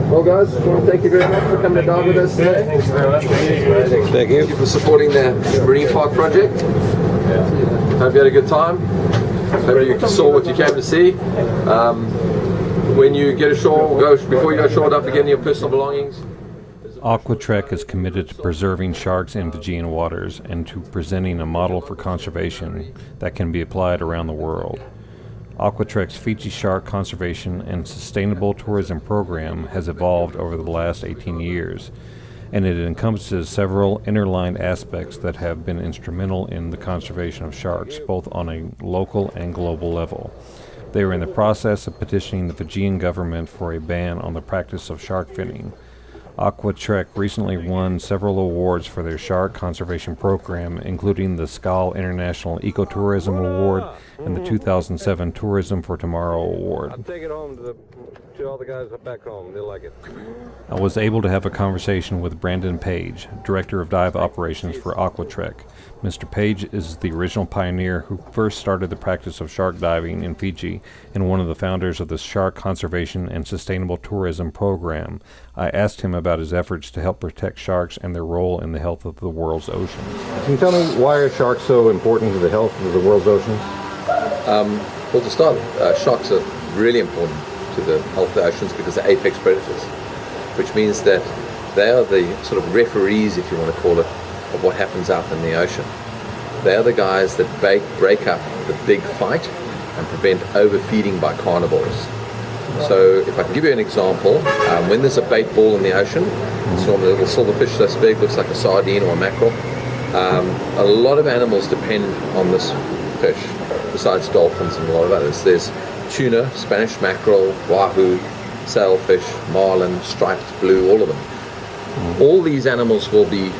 Well, guys, I want to thank you very much for coming to dive with us today. Thanks very much. Thank you for supporting the Marine Park project. Hope you had a good time. Hope you saw what you came to see. When you get ashore, before you go ashore, don't forget your personal belongings. Aqua-Trek is committed to preserving sharks in Fijian waters and to presenting a model for conservation that can be applied around the world. Aqua-Trek's Fiji Shark Conservation and Sustainable Tourism Program has evolved over the last 18 years, and it encompasses several interlined aspects that have been instrumental in the conservation of sharks, both on a local and global level. They are in the process of petitioning the Fijian government for a ban on the practice of shark finning. Aqua-Trek recently won several awards for their shark conservation program, including the SCAL International Ecotourism Award and the 2007 Tourism for Tomorrow Award. I'll take it home to all the guys back home. They'll like it. I was able to have a conversation with Brandon Paige, Director of Dive Operations for Aqua-Trek. Mr. Paige is the original pioneer who first started the practice of shark diving in Fiji and one of the founders of the Shark Conservation and Sustainable Tourism Program. I asked him about his efforts to help protect sharks and their role in the health of the world's oceans. Can you tell me why are sharks so important to the health of the world's oceans? Well, to start, sharks are really important to the health of the oceans because they're apex predators, which means that they are the sort of referees, if you want to call it, of what happens out in the ocean. They are the guys that break up the big fight and prevent overfeeding by carnivores. So if I can give you an example, when there's a bait ball in the ocean, it's normally a little silverfish this big, looks like a sardine or a mackerel. A lot of animals depend on this fish, besides dolphins and a lot of others. There's tuna, Spanish mackerel, wahoo, sailfish, marlin, striped blue, all of them. All these animals will be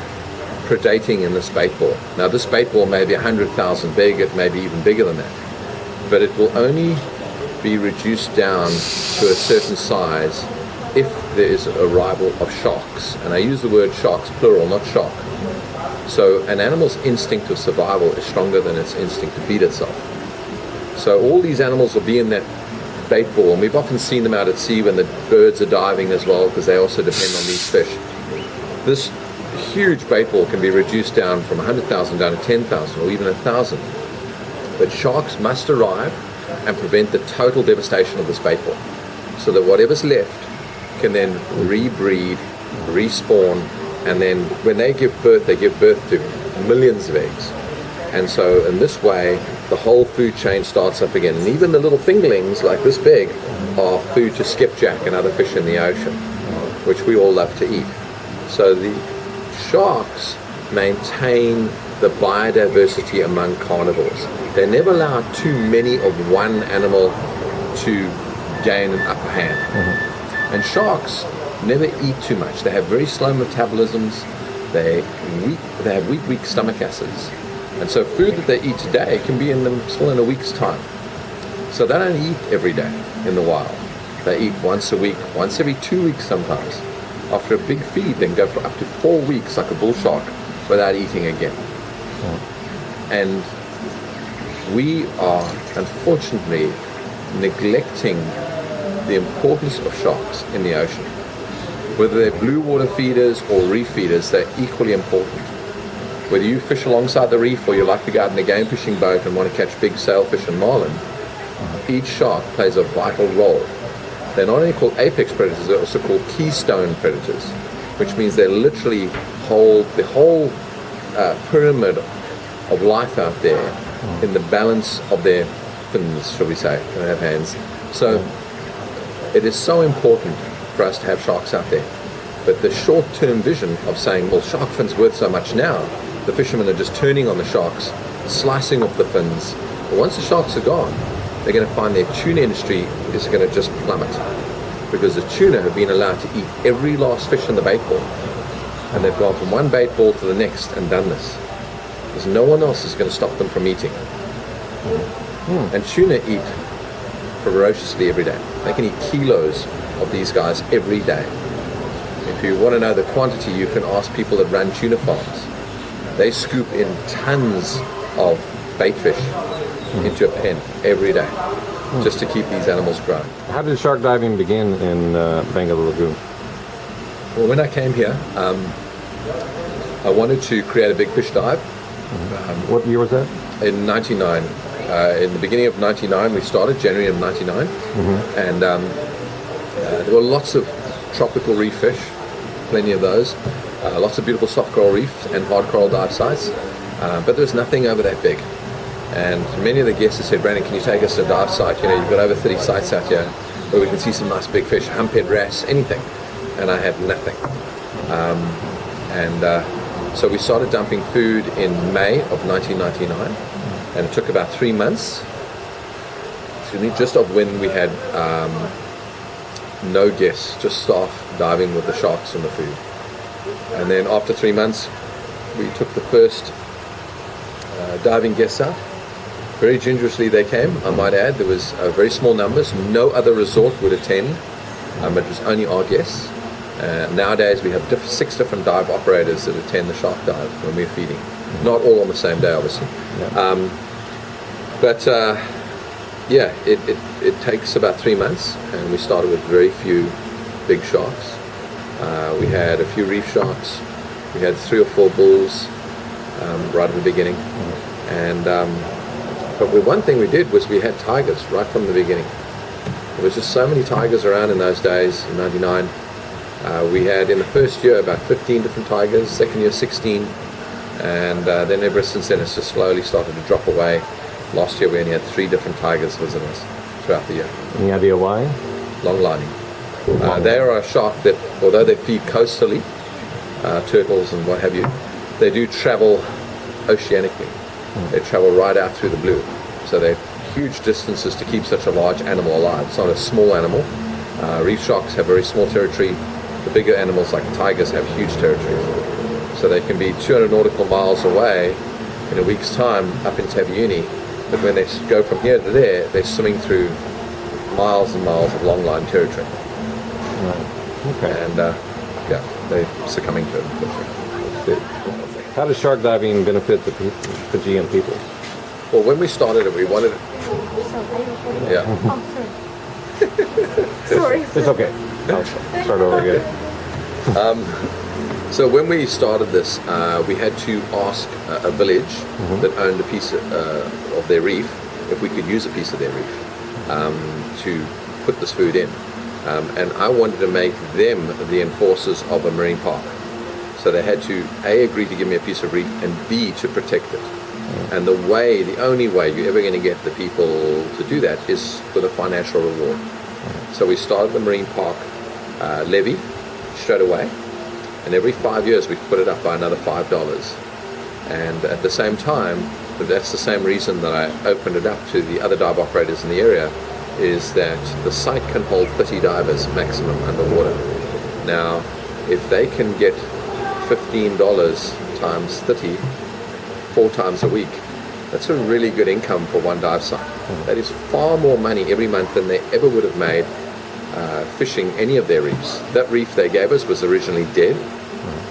predating in this bait ball. Now this bait ball may be 100,000 big, it may be even bigger than that, but it will only be reduced down to a certain size if there is an arrival of sharks. And I use the word sharks plural, not shark. So an animal's instinct of survival is stronger than its instinct to feed itself. So all these animals will be in that bait ball, and we've often seen them out at sea when the birds are diving as well, because they also depend on these fish. This huge bait ball can be reduced down from 100,000 down to 10,000 or even 1,000. But sharks must arrive and prevent the total devastation of this bait ball, so that whatever's left can then rebreed, respawn, and then when they give birth to millions of eggs. And so in this way, the whole food chain starts up again. And even the little fingerlings, like this big, are food to skipjack and other fish in the ocean, which we all love to eat. So the sharks maintain the biodiversity among carnivores. They never allow too many of one animal to gain an upper hand. And sharks never eat too much. They have very slow metabolisms. They have weak stomach acids. And so food that they eat today can be in them still in a week's time. So they don't eat every day in the wild. They eat once a week, once every 2 weeks sometimes. After a big feed, they can go for up to 4 weeks like a bull shark without eating again. And we are unfortunately neglecting the importance of sharks in the ocean. Whether they're blue water feeders or reef feeders, they're equally important. Whether you fish alongside the reef or you like to go out in a game fishing boat and want to catch big sailfish and marlin, each shark plays a vital role. They're not only called apex predators, they're also called keystone predators, which means they literally hold the whole pyramid of life out there in the balance of their fins, shall we say. They have hands. So it is so important for us to have sharks out there. But the short-term vision of saying, well, shark fins worth so much now, the fishermen are just turning on the sharks, slicing off the fins. But once the sharks are gone, they're going to find their tuna industry is going to just plummet, because the tuna have been allowed to eat every last fish in the bait ball, and they've gone from one bait ball to the next and done this, because no one else is going to stop them from eating. And tuna eat ferociously every day. They can eat kilos of these guys every day. If you want to know the quantity, you can ask people that run tuna farms. They scoop in tons of bait fish into a pen every day, just to keep these animals growing. How did shark diving begin in Bengal Lagoon? Well, when I came here, I wanted to create a big fish dive. What year was that? In 99. In the beginning of 99, we started, January of 99. And there were lots of tropical reef fish, plenty of those. Lots of beautiful soft coral reefs and hard coral dive sites. But there was nothing over that big. And many of the guests have said, Brandon, can you take us to a dive site? You know, you've got over 30 sites out here where we can see some nice big fish, humphead wrasse, anything. And I had nothing. So we started dumping food in May of 1999, and it took about 3 months, just of when we had no guests, just staff diving with the sharks and the food. And then after 3 months, we took the first diving guests out. Very gingerly they came, I might add. There was very small numbers. No other resort would attend. It was only our guests. Nowadays we have 6 different dive operators that attend the shark dive when we're feeding. Not all on the same day, obviously. Yeah. It takes about 3 months, and we started with very few big sharks. We had a few reef sharks. We had 3 or 4 bulls right at the beginning. But one thing we did was we had tigers right from the beginning. There was just so many tigers around in those days, in 99. We had in the first year about 15 different tigers, second year 16, and then ever since then it's just slowly started to drop away. Last year we only had 3 different tigers visit us throughout the year. Any idea why? Long lining. They are a shark that, although they feed coastally, turtles and what have you, they do travel oceanically. They travel right out through the blue. So they're huge distances to keep such a large animal alive. It's not a small animal. Reef sharks have very small territory. The bigger animals like tigers have huge territories. So they can be 200 nautical miles away in a week's time up in Taviuni, but when they go from here to there, they're swimming through miles and miles of long line territory. Right. Okay. And they're succumbing to it. How does shark diving benefit the Fijian people? Well, when we started it, we wanted it. Yeah. Oh, sorry. It's okay. I'll start over again. So when we started this, we had to ask a village that owned a piece of their reef if we could use a piece of their reef to put this food in. And I wanted to make them the enforcers of a marine park. So they had to A, agree to give me a piece of reef, and B, to protect it. And the only way you're ever going to get the people to do that is with a financial reward. So we started the marine park levy straight away, and every 5 years we've put it up by another $5. And at the same time, that's the same reason that I opened it up to the other dive operators in the area, is that the site can hold 30 divers maximum underwater. Now, if they can get $15 times 30, 4 times a week, that's a really good income for one dive site. That is far more money every month than they ever would have made fishing any of their reefs. That reef they gave us was originally dead,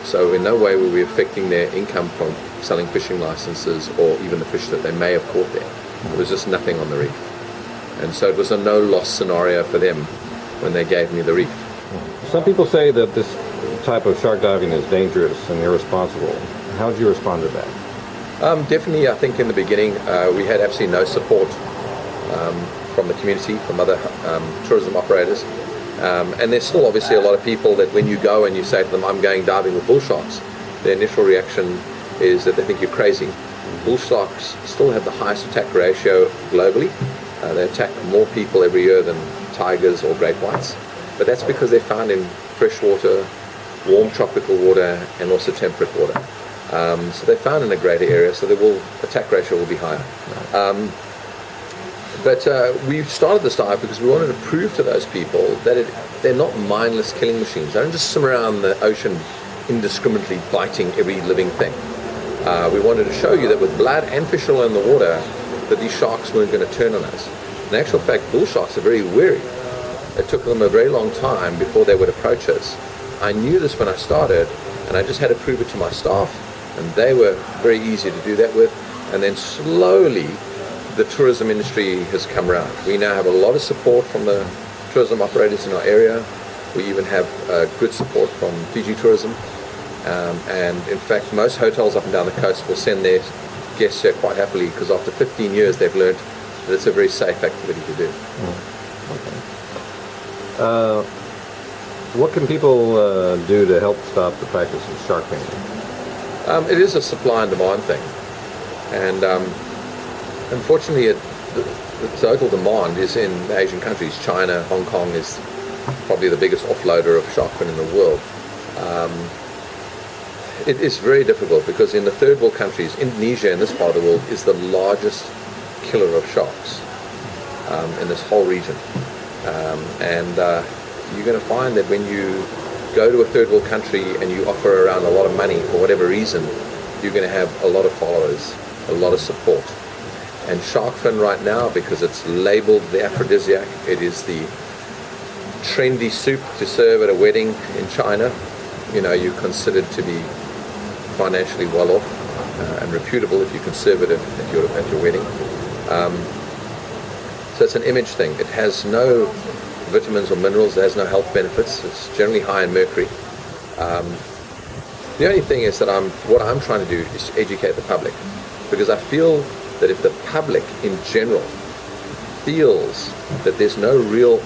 so in no way were we affecting their income from selling fishing licenses or even the fish that they may have caught there. There was just nothing on the reef. And so it was a no-loss scenario for them when they gave me the reef. Some people say that this type of shark diving is dangerous and irresponsible. How did you respond to that? Definitely, I think in the beginning we had absolutely no support from the community, from other tourism operators. And there's still obviously a lot of people that when you go and you say to them, I'm going diving with bull sharks, their initial reaction is that they think you're crazy. Bull sharks still have the highest attack ratio globally. They attack more people every year than tigers or great whites. But that's because they're found in freshwater, warm tropical water, and also temperate water. So they're found in a greater area, so attack ratio will be higher. But we started this dive because we wanted to prove to those people that they're not mindless killing machines. They don't just swim around the ocean indiscriminately biting every living thing. We wanted to show you that with blood and fish oil in the water, that these sharks weren't going to turn on us. In actual fact, bull sharks are very wary. It took them a very long time before they would approach us. I knew this when I started, and I just had to prove it to my staff, and they were very easy to do that with. And then slowly the tourism industry has come around. We now have a lot of support from the tourism operators in our area. We even have good support from Fiji Tourism. And in fact, most hotels up and down the coast will send their guests here quite happily, because after 15 years they've learned that it's a very safe activity to do. Okay. What can people do to help stop the practice of shark finning? It is a supply and demand thing. And unfortunately, the total demand is in Asian countries. China, Hong Kong is probably the biggest offloader of shark fin in the world. It is very difficult because in the third world countries, Indonesia in this part of the world is the largest killer of sharks in this whole region. You're going to find that when you go to a third world country and you offer around a lot of money for whatever reason, you're going to have a lot of followers, a lot of support. And shark fin right now, because it's labeled the aphrodisiac, it is the trendy soup to serve at a wedding in China. You know, you're considered to be financially well off and reputable if you can serve it at your wedding. So it's an image thing. It has no vitamins or minerals. It has no health benefits. It's generally high in mercury. The only thing is that what I'm trying to do is to educate the public, because I feel that if the public in general feels that there's no real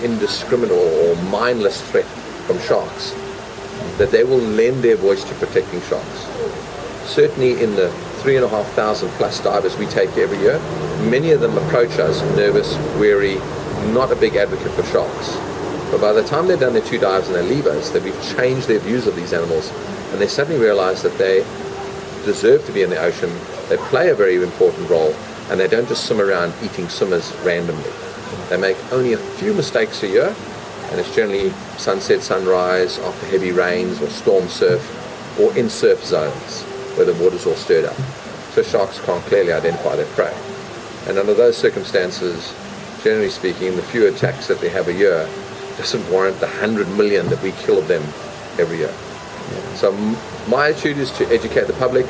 indiscriminate or mindless threat from sharks, that they will lend their voice to protecting sharks. Certainly in the 3,500 plus divers we take every year, many of them approach us nervous, weary, not a big advocate for sharks. But by the time they've done their 2 dives and they leave us, that we've changed their views of these animals, and they suddenly realize that they deserve to be in the ocean, they play a very important role, and they don't just swim around eating swimmers randomly. They make only a few mistakes a year, and it's generally sunset, sunrise, after heavy rains or storm surf, or in surf zones where the water's all stirred up. So sharks can't clearly identify their prey. And under those circumstances, generally speaking, the few attacks that they have a year doesn't warrant the 100 million that we kill of them every year. So my attitude is to educate the public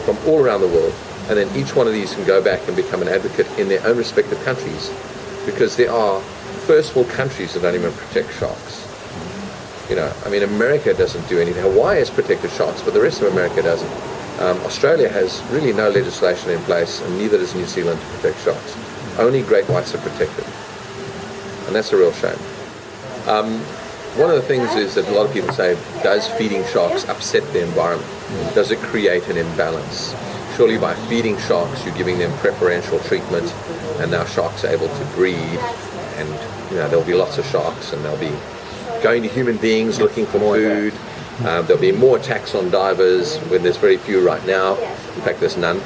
from all around the world, and then each one of these can go back and become an advocate in their own respective countries, because there are first world countries that don't even protect sharks. You know, I mean, America doesn't do anything. Hawaii has protected sharks, but the rest of America doesn't. Australia has really no legislation in place, and neither does New Zealand to protect sharks. Only great whites are protected, and that's a real shame. One of the things is that a lot of people say, does feeding sharks upset the environment? Does it create an imbalance? Surely by feeding sharks, you're giving them preferential treatment, and now sharks are able to breed, and you know there'll be lots of sharks, and they'll be going to human beings looking for food. There'll be more attacks on divers when there's very few right now. In fact, there's none.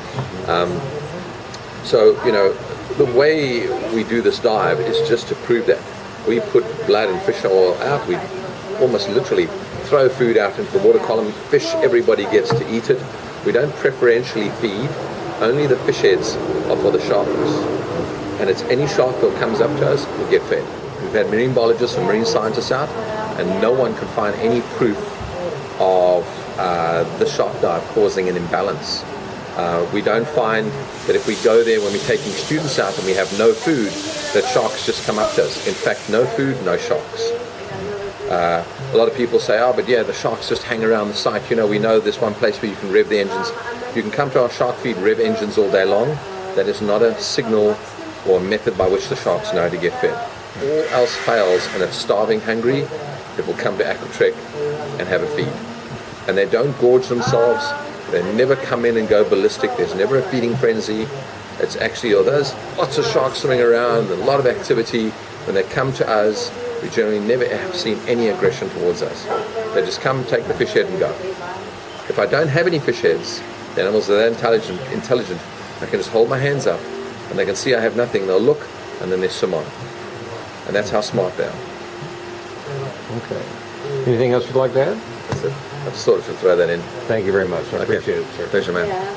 So, you know, the way we do this dive is just to prove that. We put blood and fish oil out. We almost literally throw food out into the water column. Fish, everybody gets to eat it. We don't preferentially feed. Only the fish heads are for the sharks. And it's any shark that comes up to us will get fed. We've had marine biologists and marine scientists out, and no one can find any proof of the shark dive causing an imbalance. We don't find that if we go there when we're taking students out and we have no food, that sharks just come up to us. In fact, no food, no sharks. A lot of people say, oh, but yeah, the sharks just hang around the site. You know, we know there's one place where you can rev the engines. You can come to our shark feed, rev engines all day long. That is not a signal or a method by which the sharks know to get fed. All else fails, and it's starving hungry, it will come to Aqua-Trek and have a feed. And they don't gorge themselves. They never come in and go ballistic. There's never a feeding frenzy. It's actually, there's lots of sharks swimming around, a lot of activity. When they come to us, we generally never have seen any aggression towards us. They just come, take the fish head and go. If I don't have any fish heads, the animals are that intelligent, I can just hold my hands up and they can see I have nothing. They'll look and then they swim on. And that's how smart they are. Okay. Anything else you'd like to add? That's it. I just thought I should throw that in. Thank you very much. I appreciate it, sir. Pleasure, man.